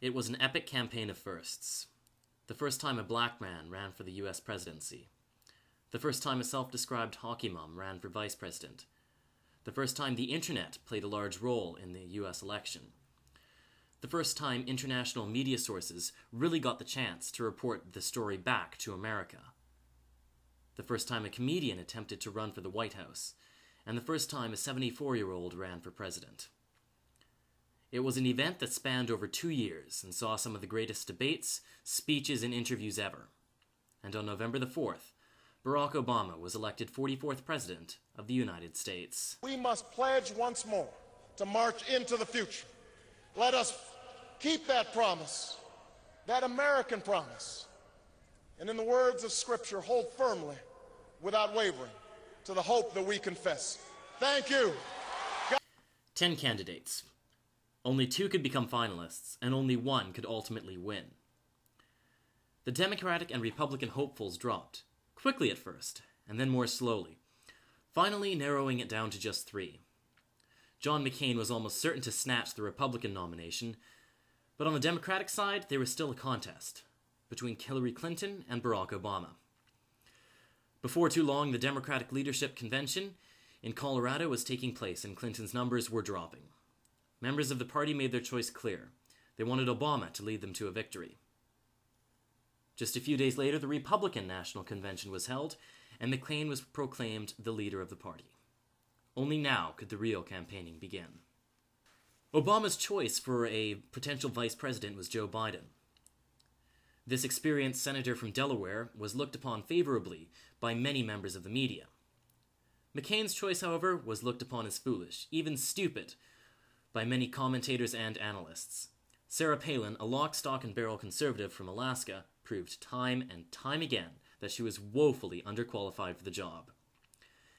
It was an epic campaign of firsts. The first time a black man ran for the US presidency. The first time a self-described hockey mom ran for vice president. The first time the internet played a large role in the US election. The first time international media sources really got the chance to report the story back to America. The first time a comedian attempted to run for the White House. And the first time a 74-year-old ran for president. It was an event that spanned over 2 years and saw some of the greatest debates, speeches, and interviews ever. And on November the 4th, Barack Obama was elected 44th President of the United States. We must pledge once more to march into the future. Let us keep that promise, that American promise, and in the words of Scripture, hold firmly, without wavering, to the hope that we confess. Thank you. 10 candidates. Only 2 could become finalists, and only 1 could ultimately win. The Democratic and Republican hopefuls dropped, quickly at first, and then more slowly, finally narrowing it down to just 3. John McCain was almost certain to snatch the Republican nomination, but on the Democratic side, there was still a contest between Hillary Clinton and Barack Obama. Before too long, the Democratic Leadership Convention in Colorado was taking place and Clinton's numbers were dropping. Members of the party made their choice clear. They wanted Obama to lead them to a victory. Just a few days later, the Republican National Convention was held, and McCain was proclaimed the leader of the party. Only now could the real campaigning begin. Obama's choice for a potential vice president was Joe Biden. This experienced senator from Delaware was looked upon favorably by many members of the media. McCain's choice, however, was looked upon as foolish, even stupid, by many commentators and analysts. Sarah Palin, a lock, stock, and barrel conservative from Alaska, proved time and time again that she was woefully underqualified for the job.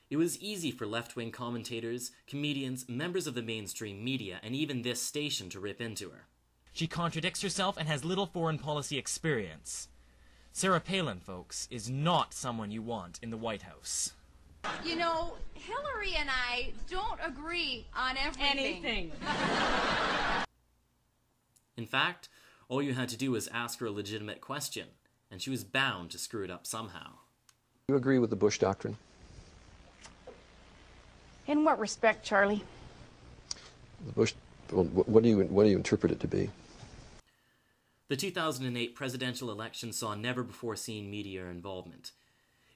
It was easy for left-wing commentators, comedians, members of the mainstream media, and even this station to rip into her. She contradicts herself and has little foreign policy experience. Sarah Palin, folks, is not someone you want in the White House. You know, Hillary and I don't agree on everything. In fact, all you had to do was ask her a legitimate question, and she was bound to screw it up somehow. Do you agree with the Bush Doctrine? In what respect, Charlie? The Bush, what do you interpret it to be? The 2008 presidential election saw never-before-seen media involvement.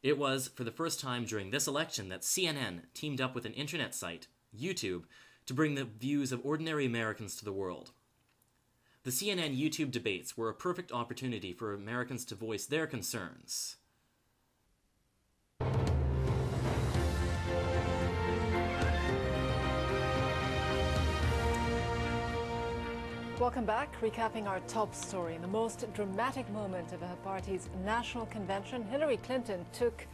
It was, for the first time during this election, that CNN teamed up with an internet site, YouTube, to bring the views of ordinary Americans to the world. The CNN YouTube debates were a perfect opportunity for Americans to voice their concerns. Welcome back. Recapping our top story. In the most dramatic moment of her party's national convention, Hillary Clinton took...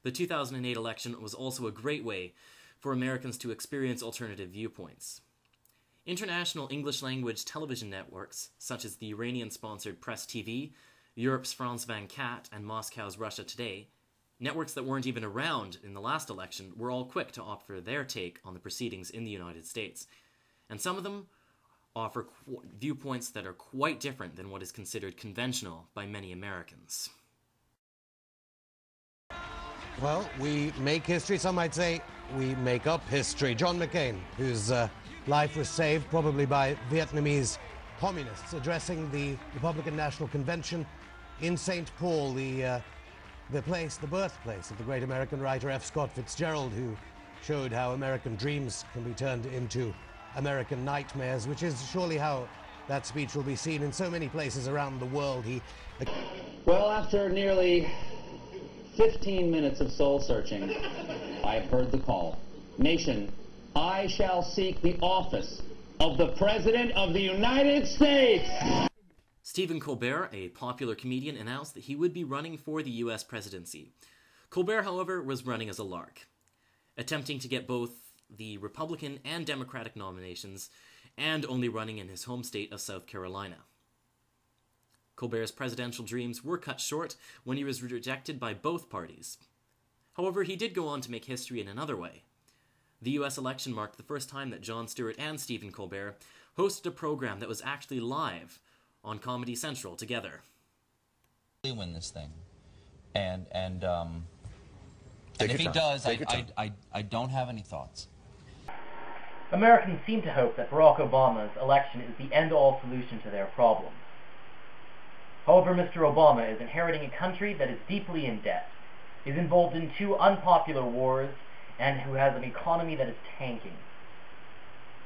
The 2008 election was also a great way for Americans to experience alternative viewpoints. International English-language television networks, such as the Iranian-sponsored Press TV, Europe's France 24, and Moscow's Russia Today, networks that weren't even around in the last election, were all quick to offer their take on the proceedings in the United States. And some of them offer viewpoints that are quite different than what is considered conventional by many Americans. Well, we make history. Some might say we make up history. John McCain, whose life was saved probably by Vietnamese communists, addressing the Republican National Convention in St. Paul, the birthplace of the great American writer F. Scott Fitzgerald, who showed how American dreams can be turned into American nightmares, which is surely how that speech will be seen in so many places around the world. Well, after nearly 15 minutes of soul searching, I've heard the call. Nation, I shall seek the office of the President of the United States. Stephen Colbert, a popular comedian, announced that he would be running for the U.S. presidency. Colbert, however, was running as a lark, attempting to get both the Republican and Democratic nominations, and only running in his home state of South Carolina. Colbert's presidential dreams were cut short when he was rejected by both parties. However, he did go on to make history in another way. The U.S. election marked the first time that Jon Stewart and Stephen Colbert hosted a program that was actually live on Comedy Central together. Win this thing, and if he does, I don't have any thoughts. Americans seem to hope that Barack Obama's election is the end-all solution to their problems. However, Mr. Obama is inheriting a country that is deeply in debt, is involved in 2 unpopular wars, and who has an economy that is tanking.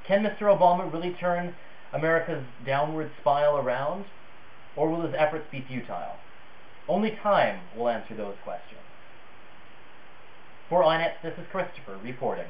Can Mr. Obama really turn America's downward spiral around, or will his efforts be futile? Only time will answer those questions. For iNet, this is Christopher reporting.